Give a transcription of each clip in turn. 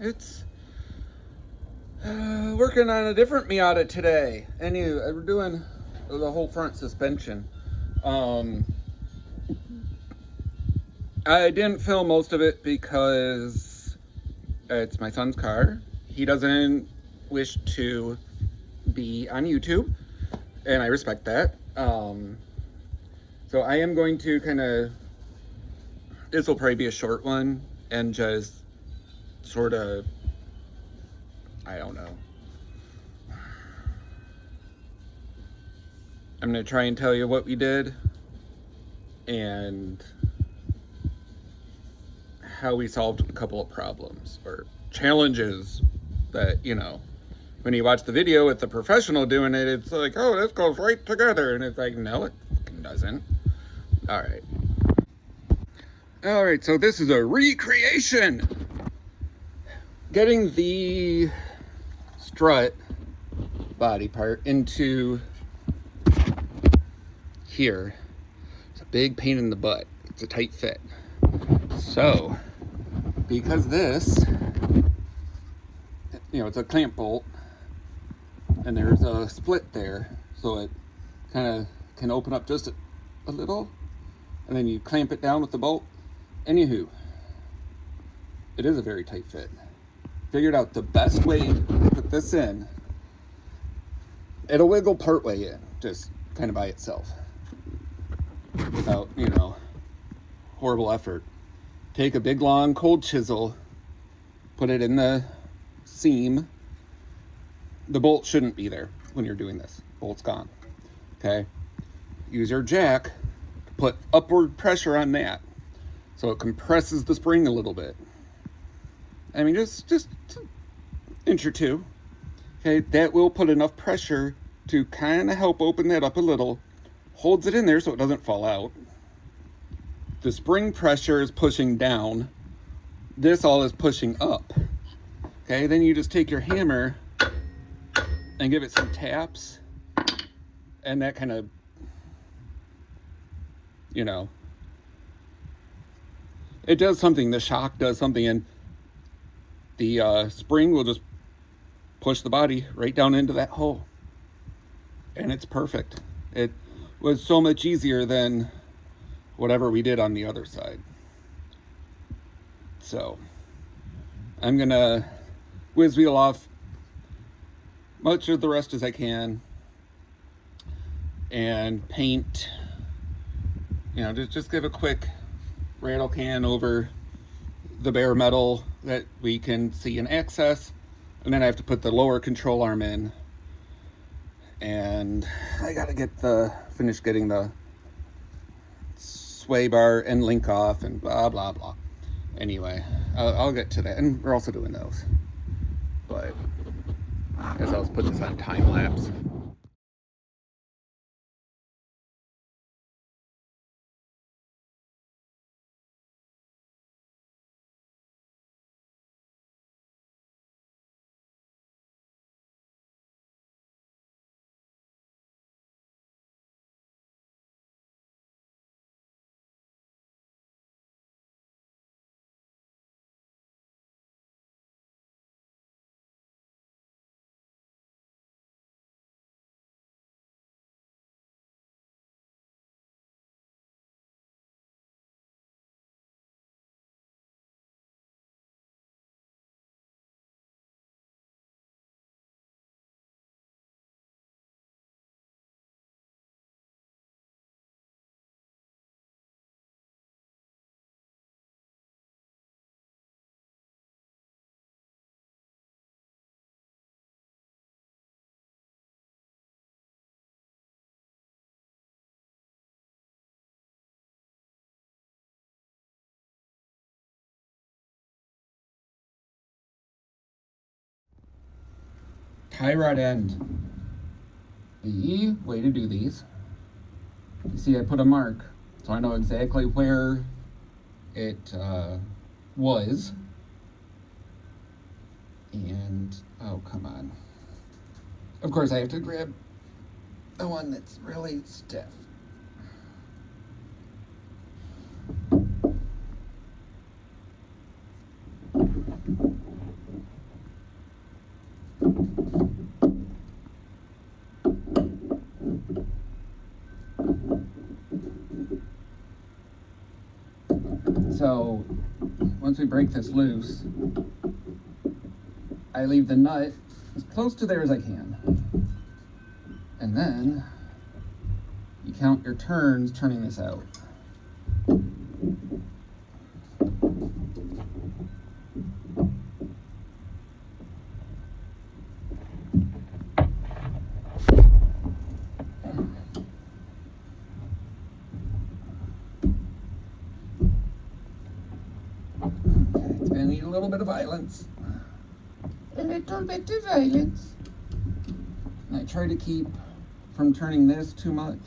It's working on a different Miata today. Anyway, we're doing the whole front suspension. I didn't film most of it because it's my son's car. He doesn't wish to be on YouTube, and I respect that. So I am going to this will probably be a short one and just sort of, I don't know. I'm going to try and tell you what we did and how we solved a couple of problems or challenges that, when you watch the video with the professional doing it, it's like, oh, this goes right together. And it's like, no, it doesn't. All right, so this is a recreation. Getting the strut body part into here. It's a big pain in the butt. It's a tight fit. So, because this, it's a clamp bolt, and there's a split there, so it kind of can open up just a little, and then you clamp it down with the bolt. Anywho, it is a very tight fit. Figured out the best way to put this in. It'll wiggle part way in, just kind of by itself, without, horrible effort. Take a big long cold chisel, put it in the seam. The bolt shouldn't be there when you're doing this. Bolt's gone. Okay. Use your jack to put upward pressure on that, so it compresses the spring a little bit. I mean, just an inch or two. Okay, that will put enough pressure to kind of help open that up a little. Holds it in there so it doesn't fall out. The spring pressure is pushing down. This all is pushing up. Okay, then you just take your hammer and give it some taps. And that kind of, it does something. The shock does something, and the spring will just push the body right down into that hole. And it's perfect. It was so much easier than whatever we did on the other side. So I'm gonna whiz wheel off much of the rest as I can and paint, just give a quick rattle can over the bare metal that we can see and access, and then I have to put the lower control arm in, and I gotta finish getting the sway bar and link off and blah blah blah. Anyway, I'll get to that, and we're also doing those, but as I'll put this on time lapse. Tie rod end. The way to do these, you see I put a mark, so I know exactly where it was. And, oh, come on. Of course, I have to grab the one that's really stiff. So once we break this loose, I leave the nut as close to there as I can. And then you count your turns turning this out. It's gonna need a little bit of violence. A little bit of violence. And I try to keep from turning this too much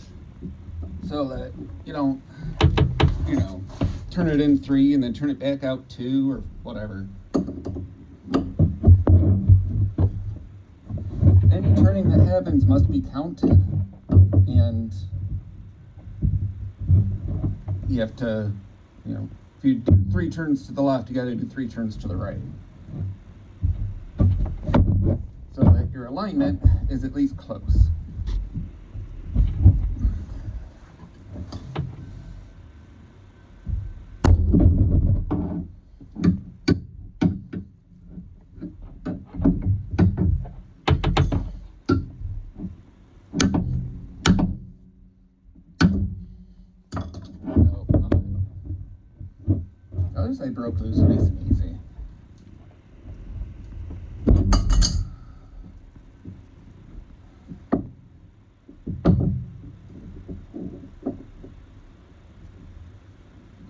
so that you don't, turn it in 3 and then turn it back out 2 or whatever. Any turning that happens must be counted, and you have to, if you do 3 turns to the left, you got to do 3 turns to the right, so that your alignment is at least close. Other side broke loose, nice and easy.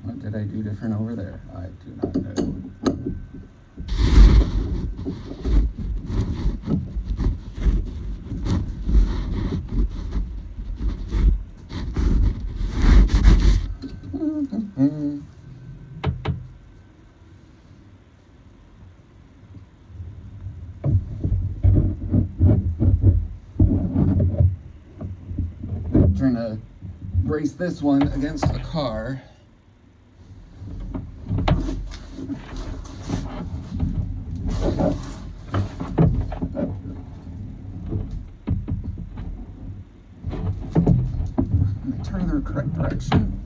What did I do different over there? I do not know. Trying to brace this one against the car. Let me turn in the correct direction.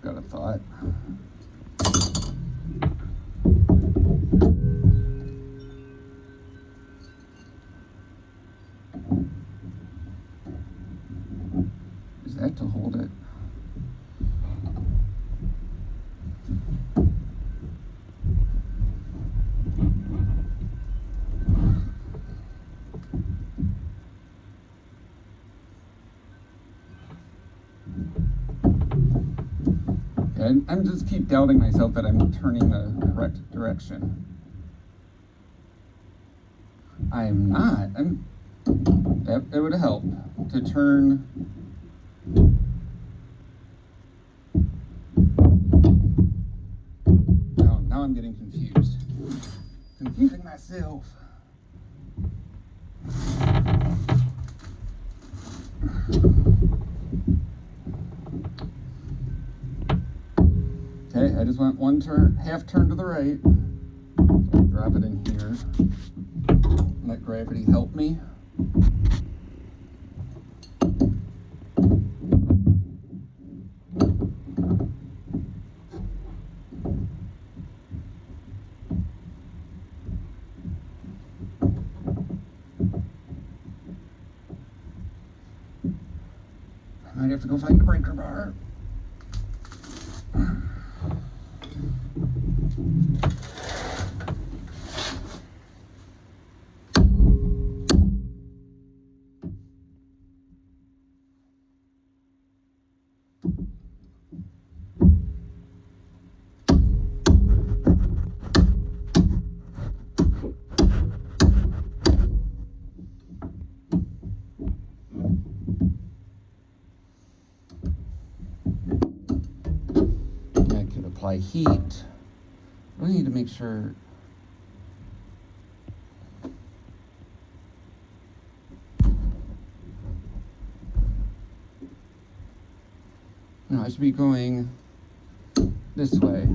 Got a thought. Is that to hold it? I'm just keep doubting myself that I'm turning the correct direction. I'm not. It would help to turn. Now I'm getting confused. Confusing myself. Okay, I just went 1 turn, half turn to the right. Drop it in here. Let gravity help me. I might have to go find the breaker bar. Apply heat. We need to make sure I should be going this way.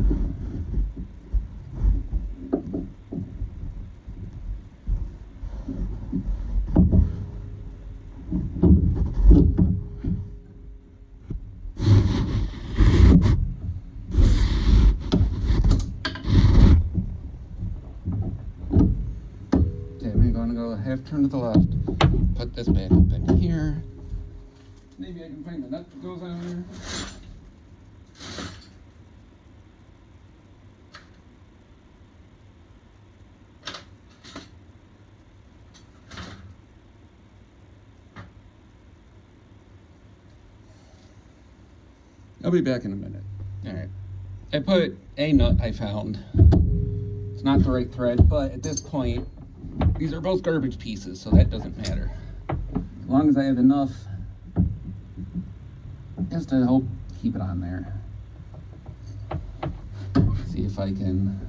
want to go a half turn to the left. Put this back up in here. Maybe I can find the nut that goes on there. I'll be back in a minute. All right. I put a nut I found. It's not the right thread, but at this point, these are both garbage pieces, so that doesn't matter. As long as I have enough just to help keep it on there. See if I can.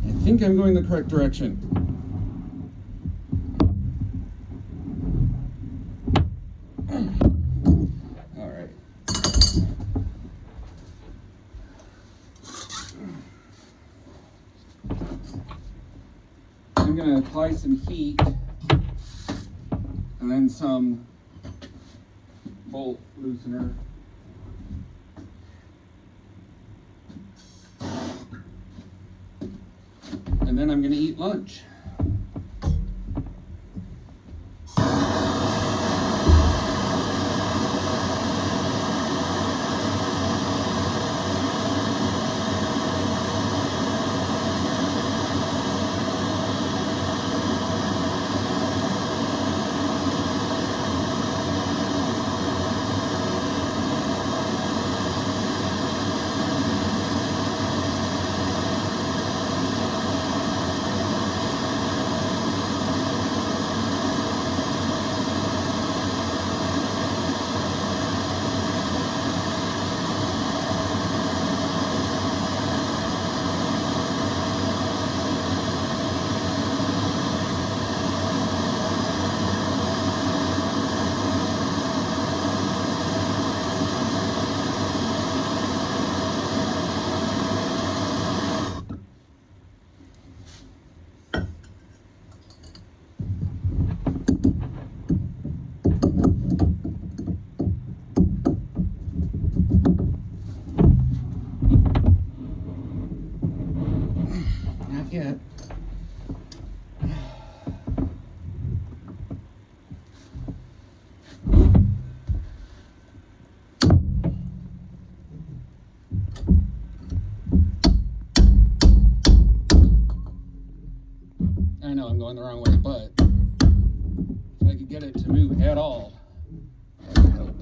I think I'm going the correct direction. All right. I'm going to apply some heat and then some bolt loosener. And then I'm going to eat lunch. Not yet. I know I'm going the wrong way, but if I could get it to move at all, that would help.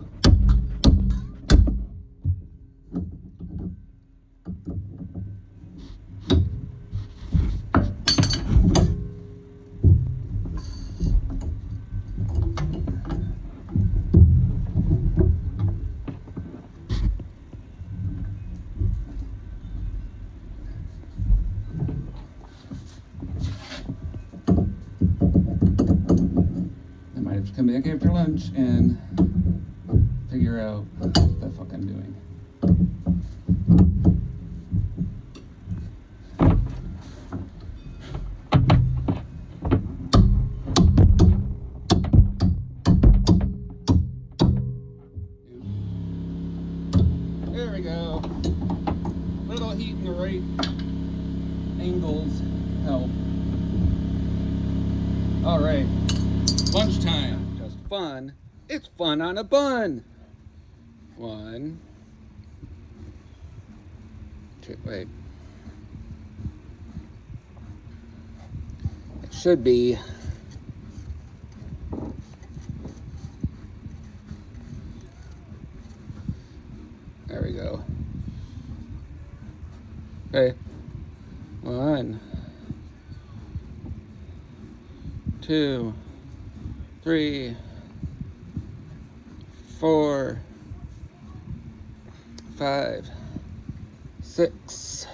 Come back after lunch and figure out what the fuck I'm doing. There we go. Little heat in the right angles help. All right, lunchtime. Fun. It's fun on a bun. 1, 2, wait. It should be. There we go. Okay. 1, 2, 3, 4, 5, 6,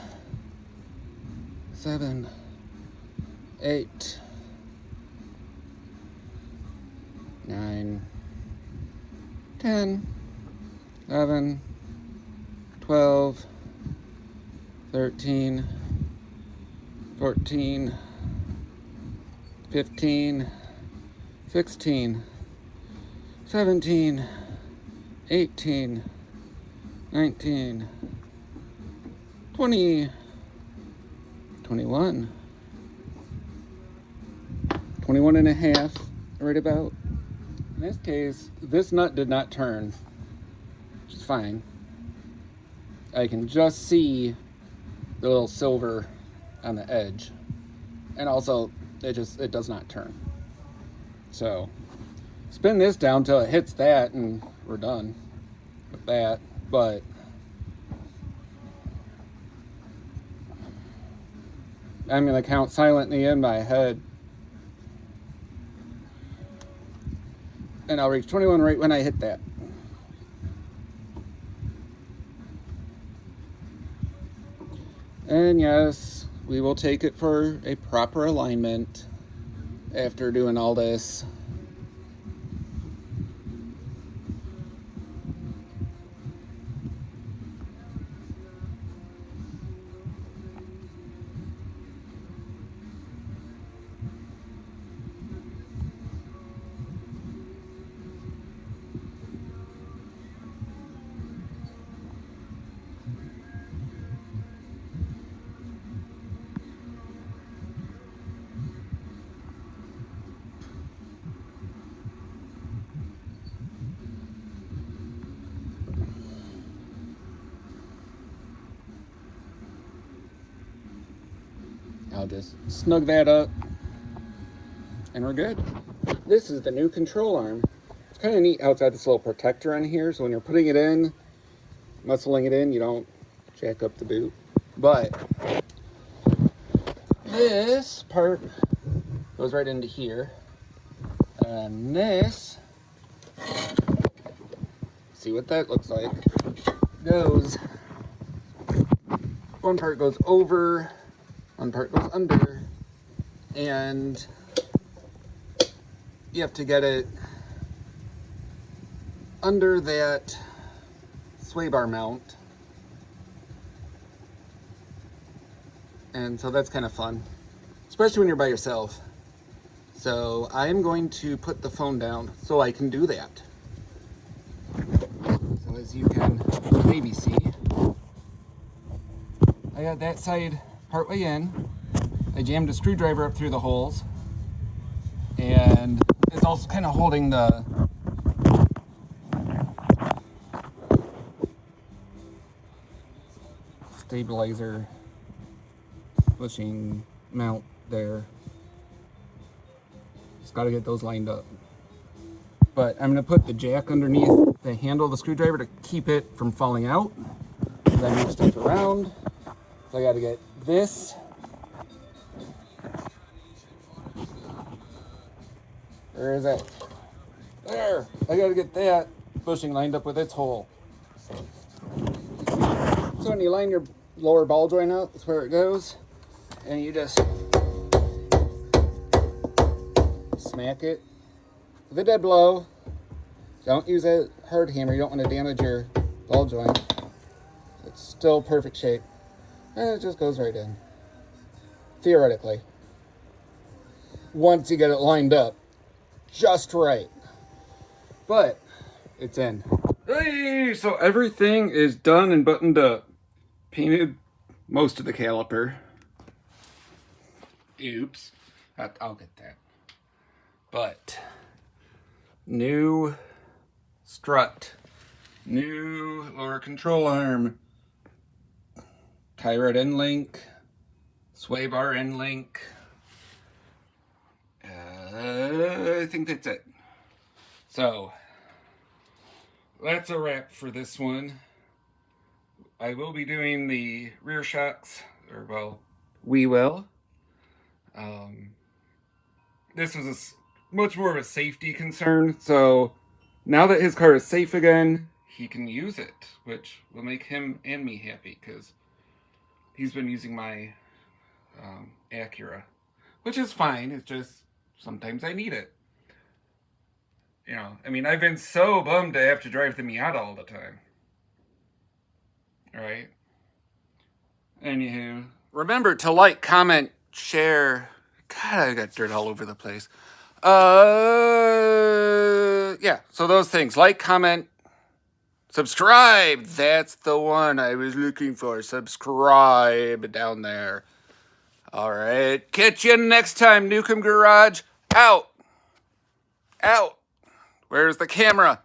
7, 8, 9, 10, 11, 12, 13, 14, 15, 16, 17, 18, 19, 20, 21, 21 and a half, right about. In this case, this nut did not turn, which is fine. I can just see the little silver on the edge, and also it does not turn. So spin this down till it hits that, and we're done with that. But I'm gonna count silently in my head, and I'll reach 21 right when I hit that. And yes, we will take it for a proper alignment after doing all this. I'll just snug that up, and we're good. This is the new control arm. It's kind of neat how it's got this little protector on here, so when you're putting it in, muscling it in, you don't jack up the boot. But this part goes right into here, and this, see what that looks like, goes, one part goes over, one part goes under, and you have to get it under that sway bar mount. And so that's kind of fun, especially when you're by yourself. So I'm going to put the phone down so I can do that. So as you can maybe see, I got that side partway in. I jammed a screwdriver up through the holes, and it's also kind of holding the stabilizer bushing mount there. Just got to get those lined up. But I'm going to put the jack underneath the handle of the screwdriver to keep it from falling out. As I move stuff around, so I got to get this. Where is it? There! I got to get that bushing lined up with its hole. So when you line your lower ball joint out, that's where it goes. And you just smack it with a dead blow. Don't use a hard hammer. You don't want to damage your ball joint. It's still perfect shape. And it just goes right in. Theoretically. Once you get it lined up just right. But it's in. Hey, so everything is done and buttoned up. Painted most of the caliper. Oops. I'll get that. But new strut, new lower control arm, tie rod end link, sway bar end link. I think that's it. So that's a wrap for this one. I will be doing the rear shocks, or well, we will. This was much more of a safety concern, so now that his car is safe again, he can use it, which will make him and me happy, because he's been using my Acura, which is fine. It's just sometimes I need it. You know, I mean, I've been so bummed to have to drive the Miata all the time. Right? Anywho, remember to like, comment, share. God, I got dirt all over the place. Yeah, so those things. Like, comment, subscribe. That's the one I was looking for. Subscribe down there. All right. Catch you next time, Newcomb Garage. Out. Out. Where's the camera?